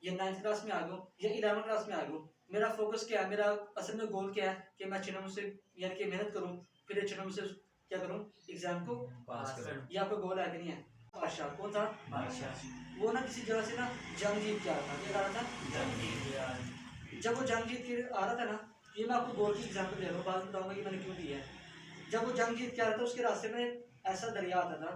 या 9th class में आ गया हूँ या 11th क्लास में आ गया हूँ, मेरा फोकस क्या है, मेरा असल में गोल क्या है कि मैं अच्छे नंबर से यानी कि मेहनत करूँ, फिर अच्छे नंबर से क्या करूँ, एग्जाम को पास करूँ। ये आपका गोल है कि नहीं है? बादशाह कौन था? बादशाह। वो ना किसी जगह से ना जंग जीत के आ रहा था। क्या आ रहा था? जंग जीत के आ रहा था। जब वो जंग जीत के आ रहा था ना, ये मैं आपको गोल की एग्जाम्पल दे रहा हूँ, बाद में बताऊंगा कि मैंने क्यों दी है। जब वो जंग जीत के आ रहा था, उसके रास्ते में ऐसा दरिया आता था,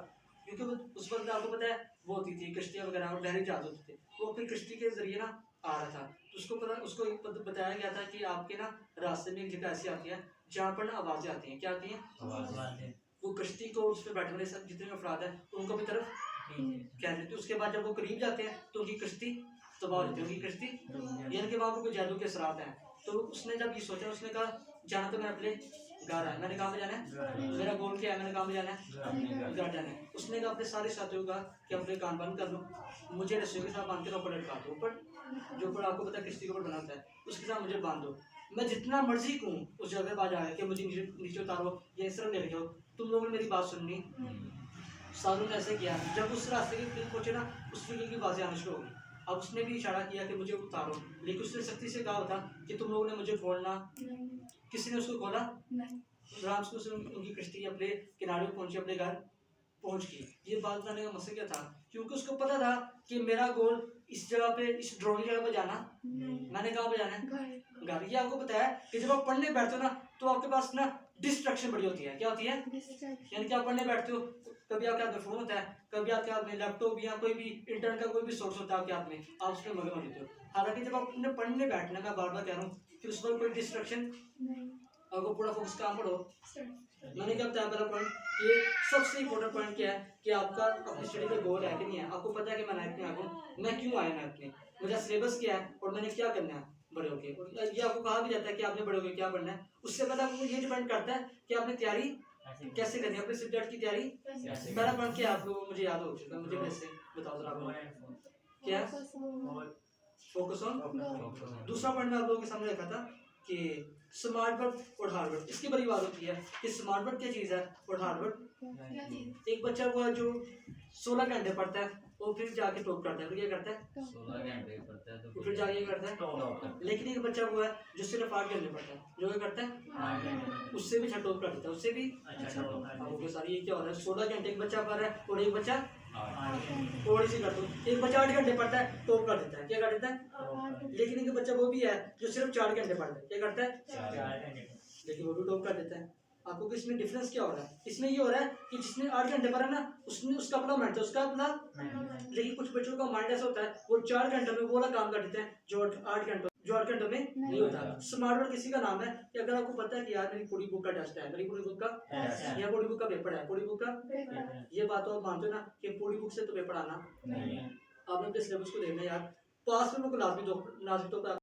क्योंकि उस वक्त आपको पता है वो होती थी कश्तियाँ वगैरह और बहरी जहाज होते थे, वो अपनी कश्ती के जरिए ना आ रहा था। तो उसको बताया गया था कि आपके ना रास्ते में एक जगह ऐसी आती है जहाँ पर ना आवाज़ें आती हैं। क्या आती हैं? आवाज़ें। वो कश्ती को उस पर बैठे वाले सब जितने अफराद हैं उनको भी तरफ कह देते। उसके बाद जब वो करीब जाते हैं तो उनकी कश्ती तबाह हो जाती है, उनकी कश्ती यानी कि वहाँ पर कोई जादू के असरात हैं। तो उसने जब ये सोचा, उसने कहा जाना तो मैं अपने घर है, मैंने कहा जाना है, मेरा गोल क्या है, मैंने कहा जाना है, घर जाना है। उसने कहा अपने सारे साथियों का कि अपने कान बंद कर लो, मुझे रस्सियों के साथ बांध के ऊपर लटका दो, ऊपर जो ऊपर आपको पता है किश्ती के ऊपर बना होता है, उसके साथ मुझे बांध दो। मैं जितना मर्जी कहूँ उस जगह पर जाए कि मुझे नीचे उतारो या इस तरफ ले जाओ, तुम लोगों ने मेरी बात सुननी। सारों ने ऐसे किया। जब उस रास्ते के करीब पहुंचे ना, उस फिगर की बातें आनी शुरू हो गई। अब उसने भी इशारा किया कि मुझे उतारो, लेकिन उसने सख्ती से कहा होता कि तुम लोगों ने मुझे खोलना। किसी ने उसको खोला आराम से उसने उनकी कश्ती अपने किनारे पहुंची, अपने घर पहुंच गई। ये बात बताने का मकसद क्या था? क्योंकि उसको पता था कि मेरा गोल इस जगह पे, इस ड्रॉइंग जगह पे जाना, मैंने कहा पे जाना है घर। ये आपको पता है कि जब आप पढ़ने बैठते हो ना तो आपके पास ना डिस्ट्रैक्शन बड़ी होती है। क्या होती है? यानी कि आप पढ़ने बैठते हो, कभी आपके हाथ में फोन होता है, कभी आपके हाथ में लैपटॉप या कोई भी इंटरनेट का कोई भी सोर्स होता है आपके हाथ में, आप उसमें मगे हो लेते हो। हालांकि जब आप अपने पढ़ने बैठना, मैं बार बार कह रहा हूँ कि उस पर कोई डिस्ट्रैक्शन, आपको पूरा फोकस काम पढ़ो। मैंने क्या बताया पहला पॉइंट, ये सबसे इंपॉर्टेंट पॉइंट क्या है कि आपका अपनी स्टडी का गोल है कि नहीं है। आपको पता है कि मैं नाइन्थ में आ गया, मैं क्यों आया नाइन्थ में, मेरा सिलेबस क्या है और मैंने क्या करना है बड़े होके। और ये आपको कहा भी जाता है कि आपने बड़े होके क्या पढ़ना है। उससे पहले आपको ये डिपेंड करता है कि आपने तैयारी कैसे करनी है, अपने सब्जेक्ट की तैयारी। पहला पॉइंट क्या है आपको, मुझे याद हो चुका है, मुझे वैसे बताओ जरा क्या फोकस ऑन। दूसरा पॉइंट मैं आप लोगों के सामने रखा था कि स्मार्ट वर्क और हार्ड वर्क। इसकी बड़ी बात होती है कि स्मार्ट वर्क क्या चीज़ है और हार्ड वर्क। एक बच्चा वो है जो 16 घंटे पढ़ता है वो फिर जाके टॉप करता है, तो क्या करता है? 16 घंटे पढ़ता है तो फिर जाके करता है टॉप। लेकिन एक बच्चा वो है जो सिर्फ 8 घंटे पढ़ता है, जो क्या करता है उससे भी अच्छा टॉप कर देता है, उससे भी अच्छा टॉप। सारी ये क्या हो रहा है, 16 घंटे एक बच्चा पढ़ रहा है और एक बच्चा थोड़ी सी कर दो, एक बच्चा 8 घंटे पढ़ता है टॉप कर देता है। क्या कर देता है? लेकिन एक बच्चा वो भी है जो सिर्फ 4 घंटे पढ़ता है, क्या करता है? 4 घंटे, लेकिन वो भी टॉप कर देता है। आपको इसमें डिफरेंस क्या हो रहा है? इसमें ये हो रहा है कि जिसने 8 घंटे पढ़ा ना, उसने उसका अपना माइंड था, उसका अपना। लेकिन कुछ बच्चों का माइंड ऐसा होता है वो 4 घंटों में वो वाला काम कर देते हैं जो 8 घंटों में नहीं होता। स्मार्ट वर्क किसी का नाम है कि अगर आपको पता है कि यार मेरी पूरी बुक का टेस्ट है, मेरी पूरी बुक का या पूरी बुक का पेपर है, पूरी बुक का ये बात तो आप मानते हो ना कि पूरी बुक से तो पेपर आना नहीं है। आपने अपने सिलेबस को देखना है यार, पास में लाजमी तो